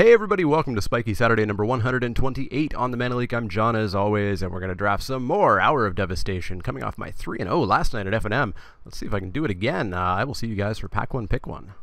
Hey everybody, welcome to Spikey Saturday number 128 on the Mana Leek. I'm John as always, and we're going to draft some more Hour of Devastation, coming off my 3-0 last night at F&M. Let's see if I can do it again. I will see you guys for Pack 1, Pick 1.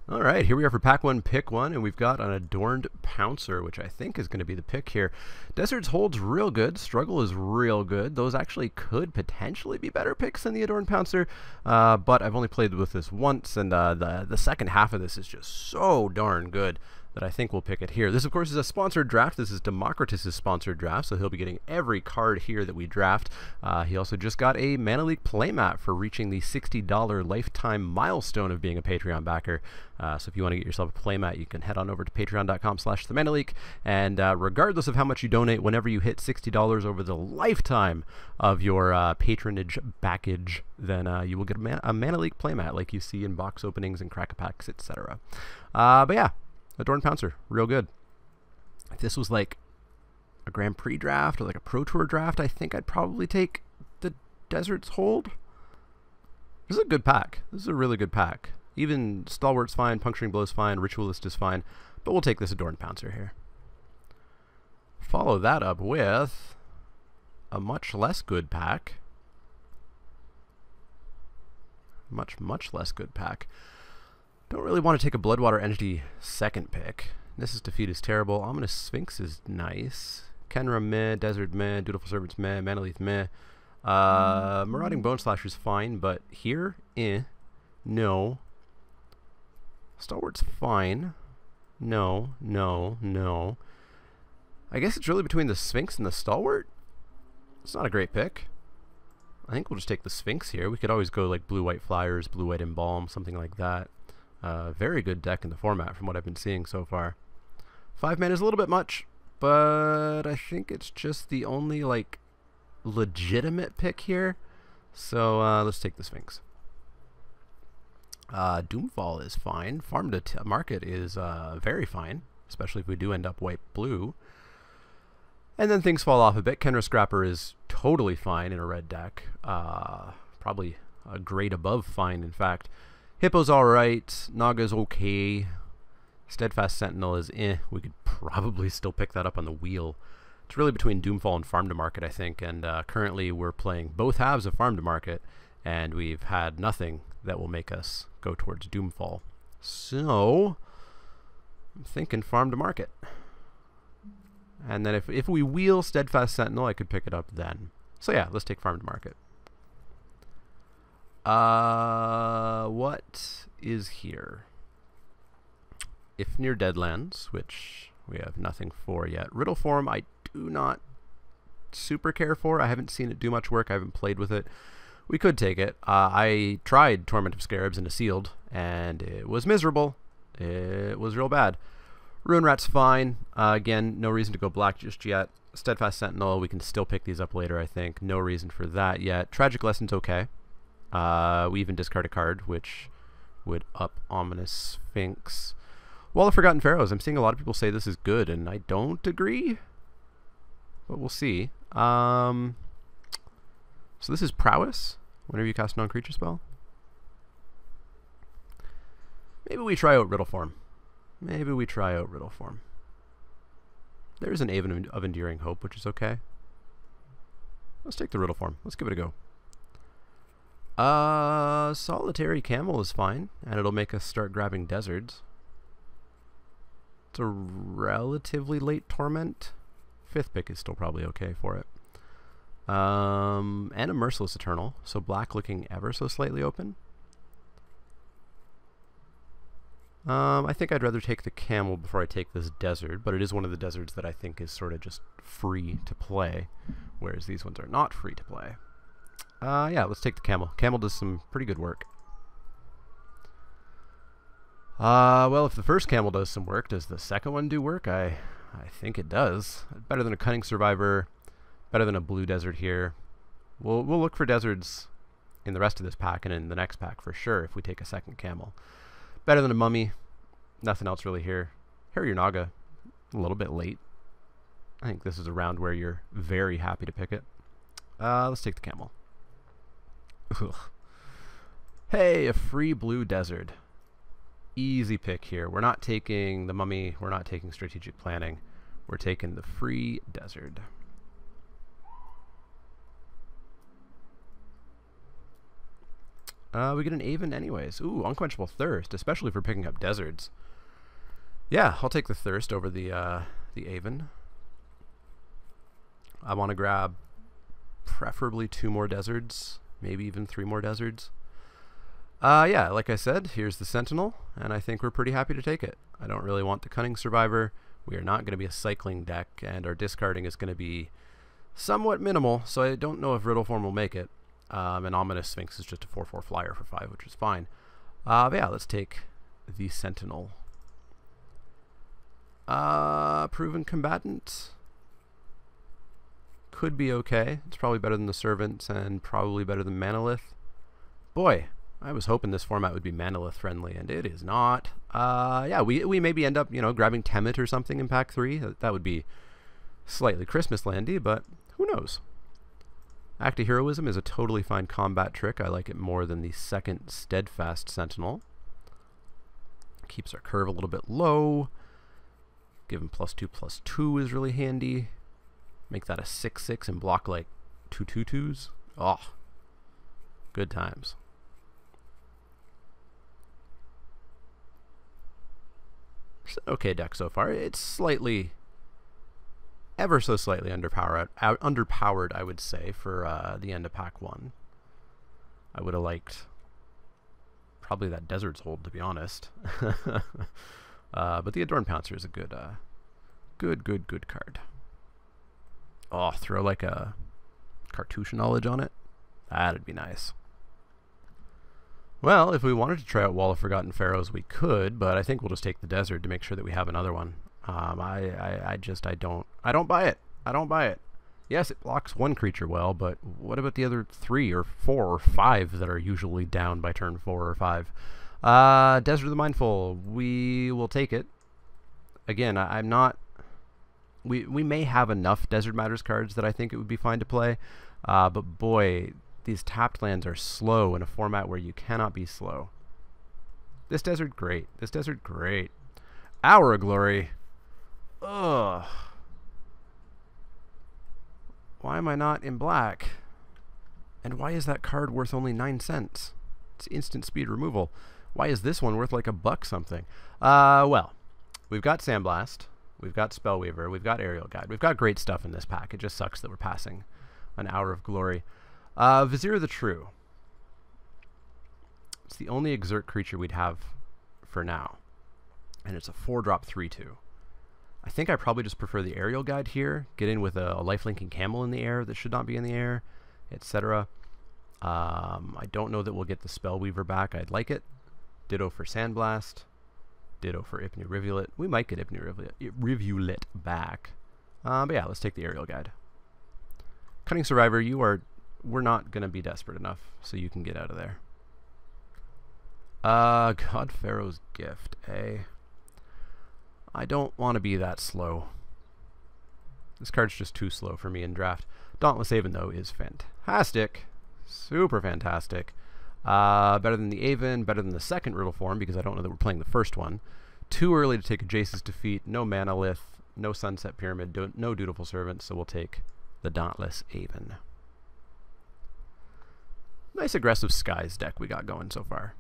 Alright, here we are for Pack 1, Pick 1, and we've got an Adorned Pouncer, which I think is going to be the pick here. Deserts holds real good, Struggle is real good. Those actually could potentially be better picks than the Adorned Pouncer, but I've only played with this once, and the second half of this is just so darn good that I think we'll pick it here. This, of course, is a sponsored draft. This is Democritus' sponsored draft, so he'll be getting every card here that we draft. He also just got a Mana Leek playmat for reaching the $60 lifetime milestone of being a Patreon backer. So if you want to get yourself a playmat, you can head on over to patreon.com/themanaleek, and regardless of how much you donate, whenever you hit $60 over the lifetime of your patronage backage, then you will get a Mana Leek playmat like you see in box openings and crack-a-packs, etc. But yeah, Adorned Pouncer, real good. If this was like a Grand Prix draft or like a Pro Tour draft, I think I'd probably take the Deserts Hold. This is a good pack. This is a really good pack. Even Stalwart's fine, Puncturing Blow's fine, Ritualist is fine, but we'll take this Adorned Pouncer here. Follow that up with a much less good pack. Much less good pack. Don't really want to take a Bloodwater Entity second pick. This Defeat is terrible. Ominous Sphinx is nice. Kenra meh, Desert meh, Dutiful Servants meh, Manalith meh. Marauding Bone Slasher is fine, but here, no. Stalwart's fine. No. I guess it's really between the Sphinx and the Stalwart. It's not a great pick. I think we'll just take the Sphinx here. We could always go like Blue-White Flyers, Blue-White Embalm, something like that. Very good deck in the format from what I've been seeing so far. 5 mana is a little bit much, but I think it's just the only like legitimate pick here. So let's take the Sphinx. Doomfall is fine. Farm to Market is very fine, especially if we do end up white-blue. And then things fall off a bit. Kenra Scrapper is totally fine in a red deck. Probably a grade above fine, in fact. Hippo's alright, Naga's okay, Steadfast Sentinel is we could probably still pick that up on the wheel. It's really between Doomfall and Farm to Market, I think, and currently we're playing both halves of Farm to Market, and we've had nothing that will make us go towards Doomfall. So, I'm thinking Farm to Market. And then if we wheel Steadfast Sentinel, I could pick it up then. So yeah, let's take Farm to Market. What is here? If Near Deadlands, which we have nothing for yet. Riddle Form, I do not super care for. I haven't seen it do much work. I haven't played with it. We could take it. I tried Torment of Scarabs into Sealed, and it was miserable. It was real bad. Ruin Rat's fine. Again, no reason to go black just yet. Steadfast Sentinel, we can still pick these up later, I think. No reason for that yet. Tragic Lesson's okay. We even discard a card, which would up Ominous Sphinx. Wall of Forgotten Pharaohs. I'm seeing a lot of people say this is good, and I don't agree. But we'll see. So this is Prowess. Whenever you cast a non-creature spell. Maybe we try out Riddle Form. There's an Aven of Enduring Hope, which is okay. Let's take the Riddle Form. Let's give it a go. Solitary Camel is fine, and it'll make us start grabbing deserts. It's a relatively late Torment. 5th pick is still probably okay for it. And a Merciless Eternal, so black looking ever so slightly open. I think I'd rather take the Camel before I take this desert, but it is one of the deserts that I think is sort of just free to play, whereas these ones are not free to play. Yeah, let's take the Camel. Camel does some pretty good work. Well, if the first Camel does some work, does the second one do work? I think it does. Better than a Cunning Survivor, better than a blue desert here. We'll look for deserts in the rest of this pack and in the next pack for sure if we take a second Camel. Better than a Mummy. Nothing else really here. Harrier Naga, a little bit late. I think this is a round where you're very happy to pick it. Let's take the Camel. Ugh. Hey, a free blue desert. Easy pick here. We're not taking the mummy. We're not taking strategic planning. We're taking the free desert. We get an Aven anyways. Ooh, Unquenchable Thirst, especially for picking up deserts. Yeah, I'll take the Thirst over the Aven. I want to grab preferably 2 more deserts, maybe even 3 more deserts. Yeah, like I said, here's the Sentinel, and I think we're pretty happy to take it. I don't really want the Cunning Survivor. We are not going to be a cycling deck, and our discarding is going to be somewhat minimal, so I don't know if Riddle Form will make it. And Ominous Sphinx is just a 4/4 flyer for 5, which is fine. But yeah, let's take the Sentinel. Proven Combatant. Could be okay. It's probably better than the Servants and probably better than Manalith. Boy, I was hoping this format would be Manalith friendly, and it is not. Yeah, we maybe end up, you know, grabbing Temet or something in pack 3. That would be slightly Christmas landy, but who knows? Act of Heroism is a totally fine combat trick. I like it more than the second Steadfast Sentinel. Keeps our curve a little bit low. Give him +2/+2 is really handy. Make that a 6/6 and block like 2 2/2s. Oh, good times. It's an okay deck so far. It's slightly, ever so slightly underpowered, I would say, for the end of pack 1. I would have liked probably that Desert's Hold, to be honest. But the Adorned Pouncer is a good card. Oh, throw like a Cartouche Knowledge on it. That'd be nice. Well, if we wanted to try out Wall of Forgotten Pharaohs, we could, but I think we'll just take the Desert to make sure that we have another one. I don't buy it. I don't buy it. Yes, it blocks 1 creature well, but what about the other 3 or 4 or 5 that are usually down by turn 4 or 5? Desert of the Mindful, we will take it. Again, I'm not... We may have enough Desert Matters cards that I think it would be fine to play, but boy, these tapped lands are slow in a format where you cannot be slow. This Desert, great. This Desert, great. Hour of Glory. Ugh. Why am I not in black? And why is that card worth only 9 cents? It's instant speed removal. Why is this one worth like $1 something? Well, we've got Sandblast, we've got Spellweaver, we've got Aerial Guide. We've got great stuff in this pack. It just sucks that we're passing an Hour of Glory. Vizier of the True. It's the only Exert creature we'd have for now. And it's a 4-drop 3/2. I think I probably just prefer the Aerial Guide here. Get in with a lifelinking camel in the air that should not be in the air, etc. I don't know that we'll get the Spellweaver back. I'd like it. Ditto for Sandblast. Ditto for Ipnu Rivulet. We might get Ipnu Rivulet back. But yeah, let's take the Aerial Guide. Cunning Survivor, we're not going to be desperate enough, so you can get out of there. God Pharaoh's Gift, eh? I don't want to be that slow. This card's just too slow for me in draft. Dauntless Haven, though, is fantastic. Super fantastic. Better than the Aven, better than the second Riddle Form, because I don't know that we're playing the first one. Too early to take a Jace's Defeat, no Manalith, no Sunset Pyramid, no Dutiful Servant, so we'll take the Dauntless Haven. Nice aggressive Skies deck we got going so far.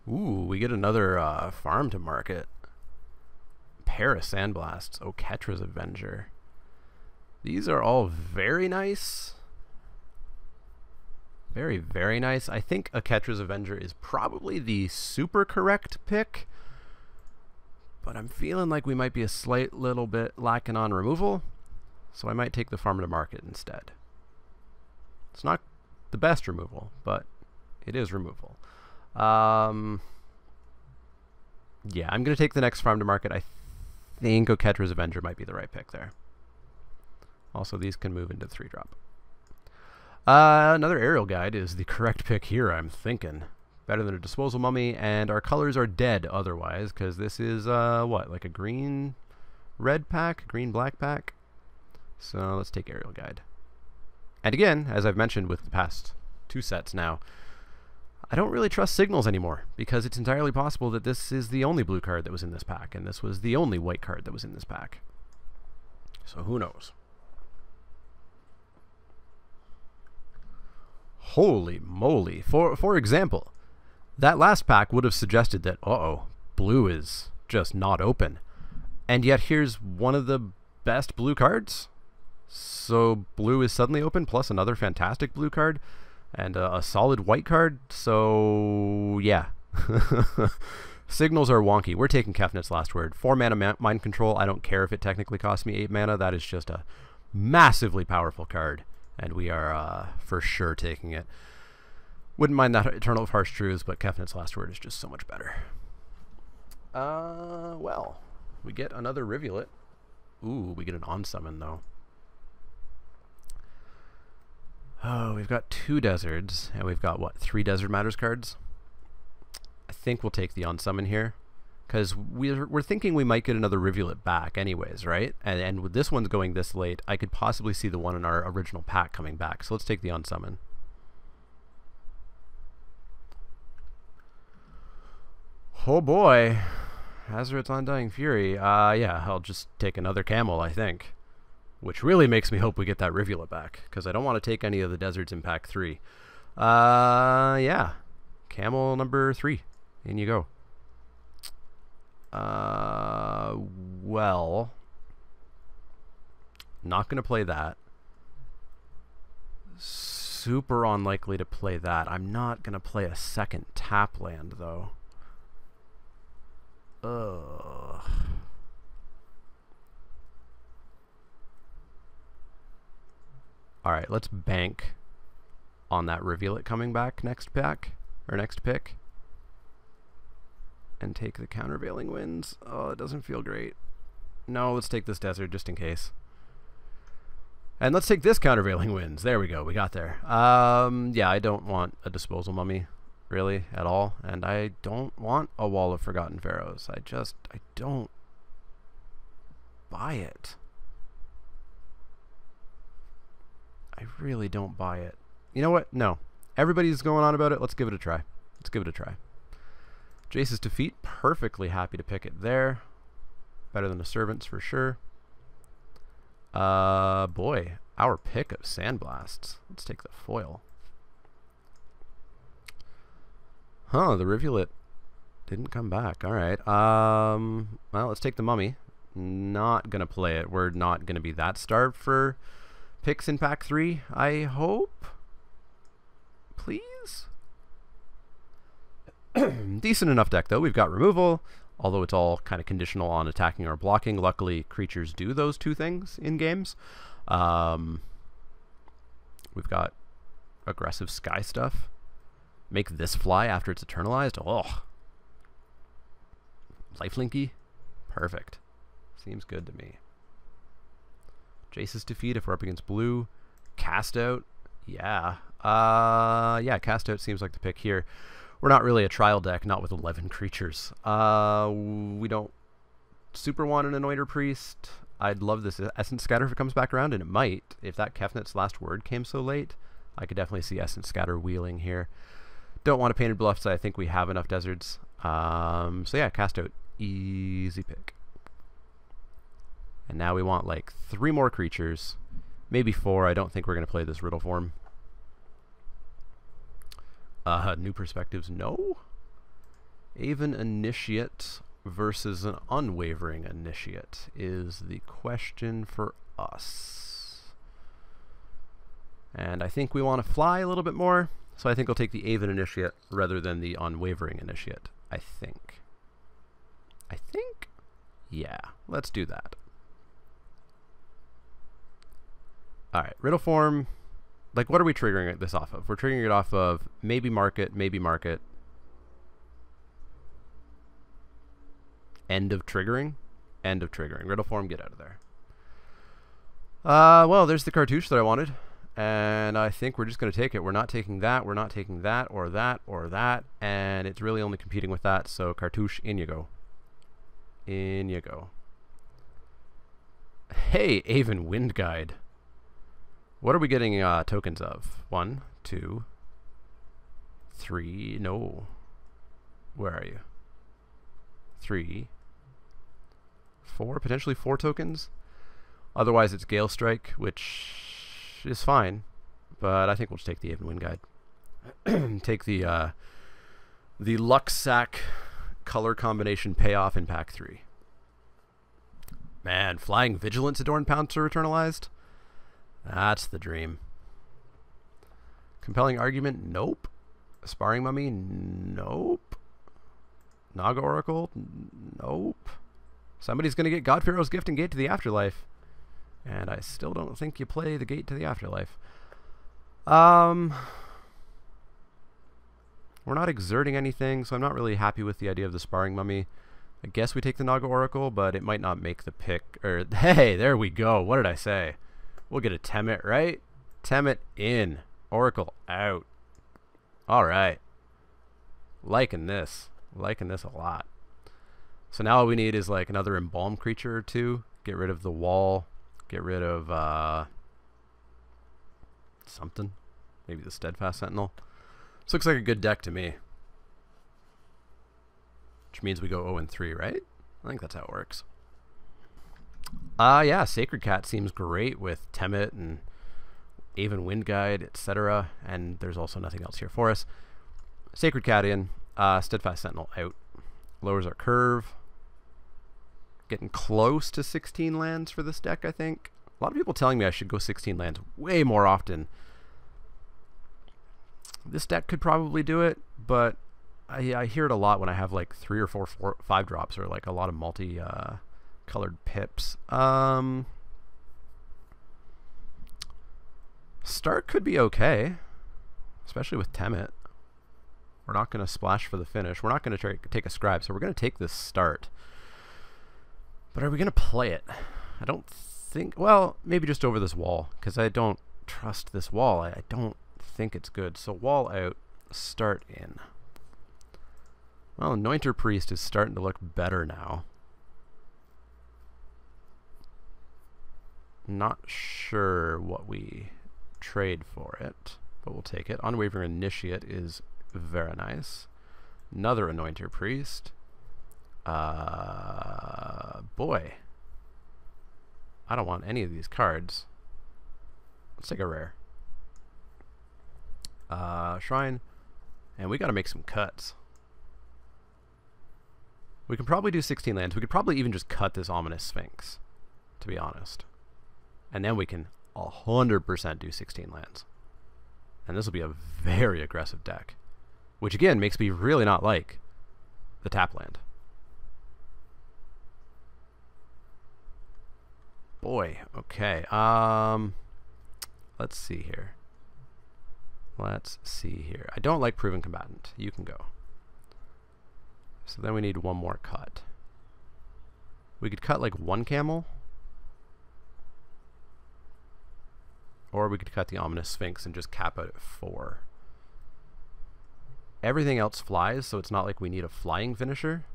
Ooh, we get another farm to market. Pair of Sandblasts. Oh, Ketra's Avenger. These are all very nice. Very, very nice. I think a Ketra's Avenger is probably the super correct pick, but I'm feeling like we might be a slight little bit lacking on removal, so I might take the farm to market instead. It's not the best removal, but it is removal. Yeah, I'm going to take the next farm to market. I think Oketra's Avenger might be the right pick there. Also, these can move into 3-drop. Another Aerial Guide is the correct pick here, I'm thinking. Better than a Disposal Mummy, and our colors are dead otherwise, because this is, what, like a green-red pack? Green-black pack? So let's take Aerial Guide. And again, as I've mentioned with the past 2 sets now, I don't really trust signals anymore, because it's entirely possible that this is the only blue card that was in this pack, and this was the only white card that was in this pack. So who knows? Holy moly. For example, that last pack would have suggested that, uh-oh, blue is just not open. And yet here's one of the best blue cards. So blue is suddenly open, plus another fantastic blue card, and a solid white card. So, yeah. Signals are wonky. We're taking Kefnet's Last Word. 4 mana Mind Control. I don't care if it technically costs me 8 mana. That is just a massively powerful card. And we are for sure taking it. Wouldn't mind that Eternal of Harsh Truths, but Kefnet's Last Word is just so much better. Well, we get another Rivulet. Ooh, we get an On-Summon, though. Oh, we've got 2 deserts, and we've got, what, 3 Desert Matters cards? I think we'll take the On-Summon here, because we're thinking we might get another Rivulet back anyways, right? And with this one's going this late, I could possibly see the one in our original pack coming back, so let's take the On-Summon. Oh boy, Azeroth's Undying Fury. Yeah, I'll just take another Camel, I think. Which really makes me hope we get that Rivulet back, because I don't want to take any of the deserts in pack 3. Yeah. Camel number 3. In you go. Well, not going to play that. Super unlikely to play that. I'm not going to play a second tap land, though. Ugh. Alright, let's bank on that Rivulet coming back next pack, or next pick. And take the Countervailing Winds. Oh, it doesn't feel great. No, let's take this desert just in case. And let's take this Countervailing Winds. There we go, we got there. Yeah, I don't want a Disposal Mummy, really, at all. And I don't want a Wall of Forgotten Pharaohs. I don't buy it. I really don't buy it. You know what? No. Everybody's going on about it. Let's give it a try. Let's give it a try. Jace's Defeat. Perfectly happy to pick it there. Better than a Servant's for sure. Boy. Our pick of Sandblasts. Let's take the foil. Huh, the Rivulet didn't come back. Alright. Well, let's take the Mummy. Not gonna play it. We're not gonna be that starved for picks in pack 3, I hope. Please? Decent enough deck, though. We've got removal, although it's all kind of conditional on attacking or blocking. Luckily, creatures do those 2 things in games. We've got aggressive sky stuff. Make this fly after it's eternalized. Oh. Lifelinky? Perfect. Seems good to me. Jace's Defeat if we're up against blue. Cast Out. Yeah. Yeah, Cast Out seems like the pick here. We're not really a trial deck, not with 11 creatures. We don't super want an Anointer Priest. I'd love this Essence Scatter if it comes back around, and it might. If that Kefnet's Last Word came so late, I could definitely see Essence Scatter wheeling here. Don't want a Painted Bluff, so I think we have enough deserts. So yeah, Cast Out. Easy pick. And now we want like 3 more creatures. Maybe 4. I don't think we're going to play this Riddle form. New Perspectives, no. Aven Initiate versus an Unwavering Initiate is the question for us. And I think we want to fly a little bit more. So I think I'll take the Aven Initiate rather than the Unwavering Initiate. I think. Yeah, let's do that. Alright, Riddle form. Like, what are we triggering this off of? We're triggering it off of maybe market, maybe market. End of triggering. End of triggering. Riddle form, get out of there. Well, there's the cartouche that I wanted. And I think we're just going to take it. We're not taking that. We're not taking that or that or that. And it's really only competing with that. So cartouche, in you go. In you go. Hey, Aven Wind Guide. What are we getting tokens of? 1, 2, 3, no. Where are you? 3, 4, potentially 4 tokens. Otherwise it's Gale Strike, which is fine, but I think we'll just take the Aven Wind Guide. Take the Luck Sack color combination payoff in pack 3. Man, Flying Vigilance Adorned Pouncer eternalized? That's the dream. Compelling Argument? Nope. Sparring Mummy? Nope. Naga Oracle? Nope. Somebody's going to get God-Pharaoh's Gift and Gate to the Afterlife. And I still don't think you play the Gate to the Afterlife. We're not exerting anything, so I'm not really happy with the idea of the Sparring Mummy. I guess we take the Naga Oracle, but it might not make the pick. Or, hey, there we go. What did I say? We'll get a Temet, right? Temet in. Oracle out. Alright. Liking this. Liking this a lot. So now all we need is like another Embalm creature or two. Get rid of the wall. Get rid of something. Maybe the Steadfast Sentinel. This looks like a good deck to me. Which means we go 0-3, right? I think that's how it works. Yeah, Sacred Cat seems great with Temet and Aven Wind Guide, etc. And there's also nothing else here for us. Sacred Cat in. Steadfast Sentinel out. Lowers our curve. Getting close to 16 lands for this deck, I think. A lot of people telling me I should go 16 lands way more often. This deck could probably do it, but I hear it a lot when I have like 3 or 4, 5 drops or like a lot of multi-colored pips. Start could be okay, especially with Temet. We're not going to splash for the finish. We're not going to take a scribe, so we're going to take this start. But are we going to play it? I don't think... Well, maybe just over this wall, because I don't trust this wall. I don't think it's good. So wall out, start in. Well, Anointer Priest is starting to look better now. Not sure what we trade for it, but we'll take it. Unwavering Initiate is very nice. Another Anointer Priest. Boy. I don't want any of these cards. Let's take a rare. Shrine. And we gotta make some cuts. We can probably do 16 lands. We could probably even just cut this Ominous Sphinx, to be honest. And then we can 100% do 16 lands. And this will be a very aggressive deck. Which again makes me really not like the tap land. Boy, okay. Let's see here. Let's see here. I don't like Proven Combatant. You can go. So then we need one more cut. We could cut like 1 camel. Or we could cut the Ominous Sphinx and just cap out at 4. Everything else flies, so it's not like we need a flying finisher.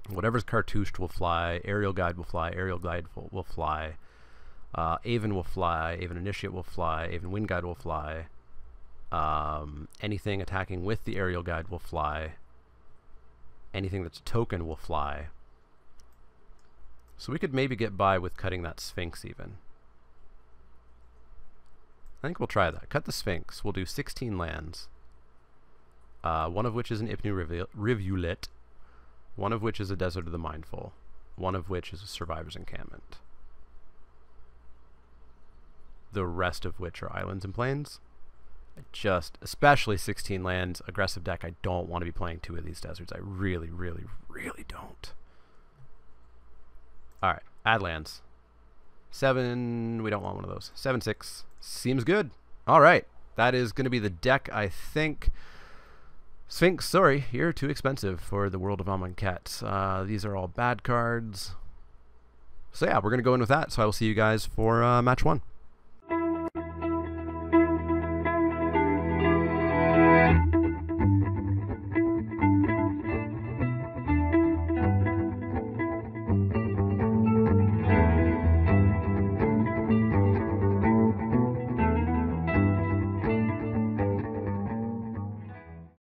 Whatever's cartouched will fly. Aerial Guide will fly. Aerial Guide will fly. Aven will fly. Aven Initiate will fly. Aven Wind Guide will fly. Anything attacking with the Aerial Guide will fly. Anything that's token will fly. So we could maybe get by with cutting that Sphinx even. I think we'll try that. Cut the Sphinx. We'll do 16 lands. One of which is an Ipnu Rivulet. One of which is a Desert of the Mindful. One of which is a Survivor's Encampment. The rest of which are islands and plains. Especially 16 lands, aggressive deck, I don't want to be playing 2 of these deserts. I really, really, really don't. Alright, add lands. 7, we don't want one of those. 7/6, seems good. Alright, that is going to be the deck, I think. Sphinx, sorry, you're too expensive for the World of Amonkhet. These are all bad cards. So yeah, we're going to go in with that. So I will see you guys for match 1.